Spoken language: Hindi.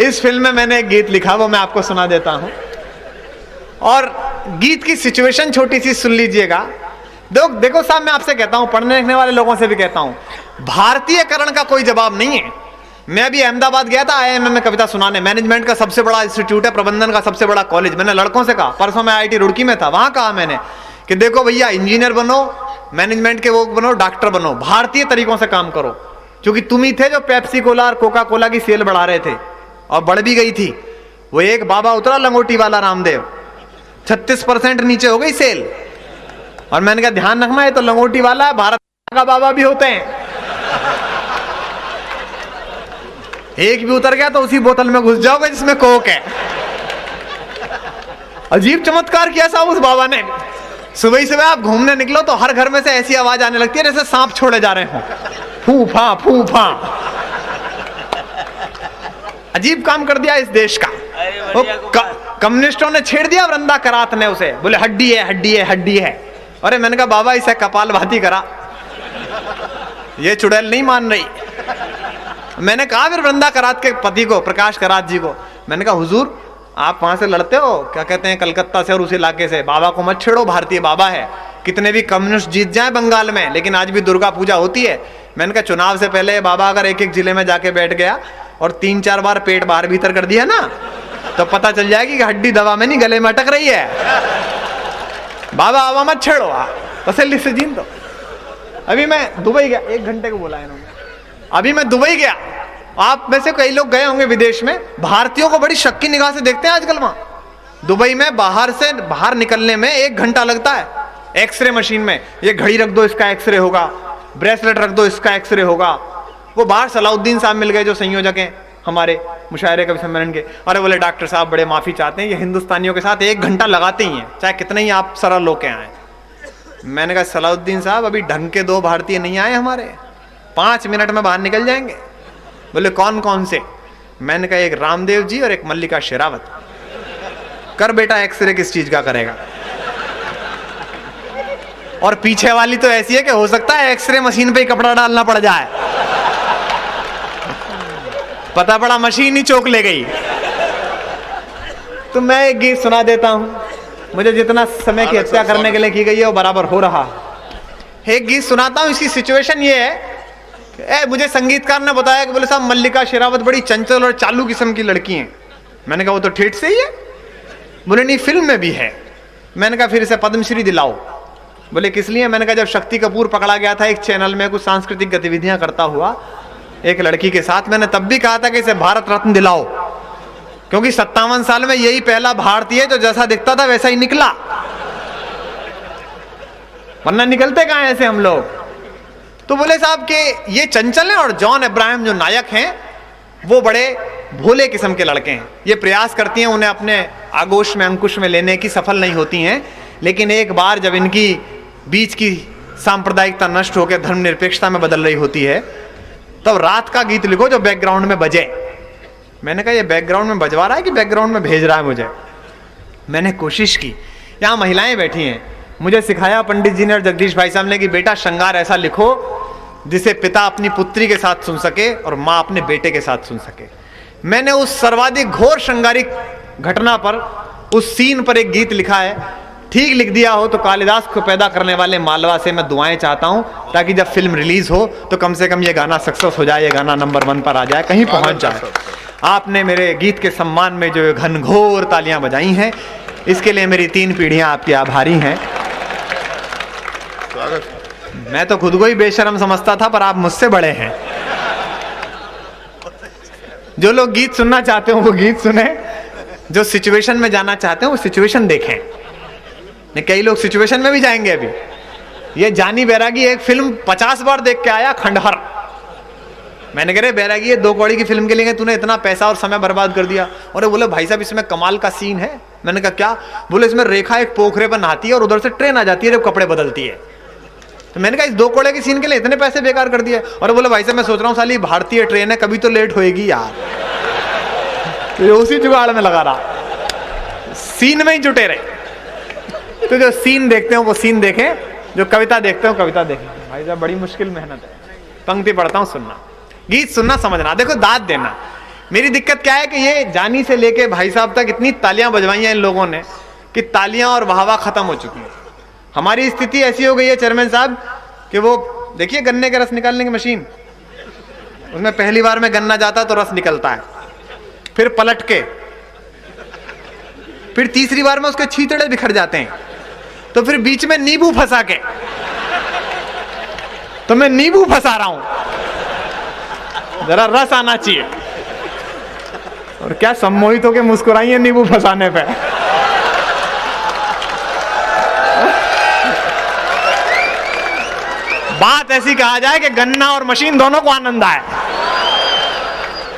इस फिल्म में मैंने एक गीत लिखा, वो मैं आपको सुना देता हूं। और गीत की सिचुएशन छोटी सी सुन लीजिएगा। देखो साहब, मैं आपसे कहता हूं, पढ़ने लिखने वाले लोगों से भी कहता हूं, भारतीयकरण का कोई जवाब नहीं है। मैं अभी अहमदाबाद गया था IIM में कविता सुनाने। मैनेजमेंट का सबसे बड़ा इंस्टीट्यूट है, प्रबंधन का सबसे बड़ा कॉलेज। मैंने लड़कों से कहा, परसों मैं IIT रुड़की में था, वहां कहा मैंने कि देखो भैया, इंजीनियर बनो, मैनेजमेंट के वो बनो, डॉक्टर बनो, भारतीय तरीकों से काम करो। क्योंकि तुम ही थे जो पेप्सी कोला और कोका कोला की सेल बढ़ा रहे थे, और बढ़ भी गई थी। वो एक बाबा उतरा लंगोटी वाला रामदेव, 36% नीचे हो गई सेल। और मैंने कहा ध्यान रखना, ये तो लंगोटी वाला है, भारत का बाबा भी होते हैं। एक भी उतर गया तो उसी बोतल में घुस जाओगे जिसमें कोक है। अजीब चमत्कार किया साहब उस बाबा ने। सुबह ही सुबह आप घूमने निकलो तो हर घर में से ऐसी आवाज आने लगती है जैसे सांप छोड़े जा रहे हो, फू फा फू फा। अजीब काम कर दिया इस देश का। कम्युनिस्टों ने छेड़ दिया, वृंदा करात ने उसे, बोले हड्डी है हड्डी है हड्डी है। अरे मैंने कहा बाबा, इसे कपाल भाती करा, ये चुड़ैल नहीं मान रही। मैंने कहा फिर वृंदा करात के पति को, प्रकाश करात जी को, मैंने कहा हुजूर, आप वहां से लड़ते हो, क्या कहते हैं, कलकत्ता से और उस इलाके से, बाबा को मत छेड़ो, भारतीय बाबा है। कितने भी कम्युनिस्ट जीत जाए बंगाल में, लेकिन आज भी दुर्गा पूजा होती है। मैंने कहा चुनाव से पहले बाबा अगर एक एक जिले में जाके बैठ गया और 3-4 बार पेट बाहर भीतर कर दिया ना, तो पता चल जाएगी कि हड्डी दवा में नहीं, गले में अटक रही है। बाबा आवा मत छेड़ो, तसल्ली से जीन दो। अभी मैं दुबई गया, 1 घंटे को बोला इन्होंने, अभी मैं दुबई गया। आप में से कई लोग गए होंगे विदेश में, भारतीयों को बड़ी शक की निगाह से देखते हैं आजकल। वहां दुबई में बाहर निकलने में 1 घंटा लगता है। एक्सरे मशीन में, ये घड़ी रख दो इसका एक्सरे होगा, ब्रेसलेट रख दो इसका एक्सरे होगा। वो बाहर सलाउद्दीन साहब मिल गए जो संयोजक हैं हमारे मुशायरे कवि सम्मेलन के। अरे बोले डॉक्टर साहब बड़े माफी चाहते हैं, ये हिंदुस्तानियों के साथ 1 घंटा लगाते ही हैं, चाहे कितने ही आप सरल लोग आए। मैंने कहा सलाउद्दीन साहब, अभी ढंग के 2 भारतीय नहीं आए हमारे, 5 मिनट में बाहर निकल जाएंगे। बोले कौन कौन से? मैंने कहा एक रामदेव जी और एक मल्लिका शेरावत। कर बेटा एक्सरे किस चीज का करेगा? और पीछे वाली तो ऐसी है कि हो सकता है एक्सरे मशीन पे ही कपड़ा डालना पड़ जाए। पता पड़ा मशीन ही चौक ले गई। तो मैं एक गीत सुना देता हूं, मुझे जितना समय की हत्या करने के लिए की गई है वो बराबर हो रहा। एक गीत सुनाता हूं, इसकी सिचुएशन ये है, मुझे संगीतकार ने बताया कि बोले साहब मल्लिका शेरावत बड़ी चंचल और चालू किस्म की लड़की हैं। मैंने कहा वो तो ठेठ से ही है। बोले नहीं, फिल्म में भी है। मैंने कहा फिर इसे पद्मश्री दिलाओ। बोले किस लिए? मैंने कहा जब शक्ति कपूर पकड़ा गया था एक चैनल में कुछ सांस्कृतिक गतिविधियां करता हुआ एक लड़की के साथ, मैंने तब भी कहा था कि इसे भारत रत्न दिलाओ, क्योंकि 57 साल में यही पहला भारतीय जो जैसा दिखता था वैसा ही निकला, वरना निकलते कहां ऐसे हम लोग। तो बोले साहब कि ये चंचल हैं और जॉन अब्राहम जो नायक हैं वो बड़े भोले किस्म के लड़के हैं। ये प्रयास करती हैं उन्हें अपने आगोश में अंकुश में लेने की, सफल नहीं होती हैं। लेकिन एक बार जब इनकी बीच की सांप्रदायिकता नष्ट होकर धर्मनिरपेक्षता में बदल रही होती है, तब रात का गीत लिखो जो बैकग्राउंड में बजे। मैंने कहा ये बैकग्राउंड में बजवा रहा है कि बैकग्राउंड में भेज रहा है मुझे? मैंने कोशिश की, यहाँ महिलाएं बैठी हैं, मुझे सिखाया पंडित जी ने और जगदीश भाई साहब ने कि बेटा श्रृंगार ऐसा लिखो जिसे पिता अपनी पुत्री के साथ सुन सके और माँ अपने बेटे के साथ सुन सके। मैंने उस सर्वाधिक घोर श्रृंगारिक घटना पर, उस सीन पर एक गीत लिखा है। ठीक लिख दिया हो तो कालिदास को पैदा करने वाले मालवा से मैं दुआएं चाहता हूं, ताकि जब फिल्म रिलीज हो तो कम से कम ये गाना सक्सेस हो जाए, ये गाना नंबर 1 पर आ जाए, कहीं पहुंच जाए। आपने मेरे गीत के सम्मान में जो घनघोर तालियां बजाई हैं, इसके लिए मेरी 3 पीढ़ियां आपकी आभारी हैं। मैं तो खुद को ही बेशर्म समझता था, पर आप मुझसे बड़े हैं। जो लोग गीत सुनना चाहते हो वो गीत सुने, जो सिचुएशन में जाना चाहते हो वो सिचुएशन देखें। कई लोग सिचुएशन में भी जाएंगे। अभी ये जानी बैरागी एक फिल्म 50 बार देख के आया, खंडहर। मैंने कहा बैरागी ये 2 कौड़ी की फिल्म के लिए तूने इतना पैसा और समय बर्बाद कर दिया। और बोले भाई साहब इसमें कमाल का सीन है। मैंने कहा क्या? बोले इसमें रेखा एक पोखरे पर नहाती है और उधर से ट्रेन आ जाती है जब कपड़े बदलती है। तो मैंने कहा इस 2 कौड़े के सीन के लिए इतने पैसे बेकार कर दिए। और बोले भाई साहब मैं सोच रहा हूँ साली भारतीय ट्रेन है, कभी तो लेट होएगी यार। तो उसी जुगाड़ में लगा रहा, सीन में ही जुटे रहे। तो जो सीन देखते हो वो सीन देखें, जो कविता देखते हो कविता देखें। भाई साहब बड़ी मुश्किल मेहनत है। पंक्ति पढ़ता हूँ, सुनना, गीत सुनना, समझना। देखो दाद देना, मेरी दिक्कत क्या है कि ये जानी से लेके भाई साहब तक इतनी तालियां बजवाई हैं इन लोगों ने कि तालियां और वाहवा खत्म हो चुकी है। हमारी स्थिति ऐसी हो गई है चेयरमैन साहब कि वो देखिए गन्ने का रस निकालने की मशीन, उसमें पहली बार में गन्ना जाता तो रस निकलता है, फिर पलट के, फिर तीसरी बार में उसके छींतड़े बिखर जाते हैं, तो फिर बीच में नींबू फंसा के, तो मैं नींबू फंसा रहा हूं, जरा रस आना चाहिए। और क्या सम्मोहित होकर मुस्कुराई है नींबू फंसाने पे। बात ऐसी कहा जाए कि गन्ना और मशीन दोनों को आनंद आए।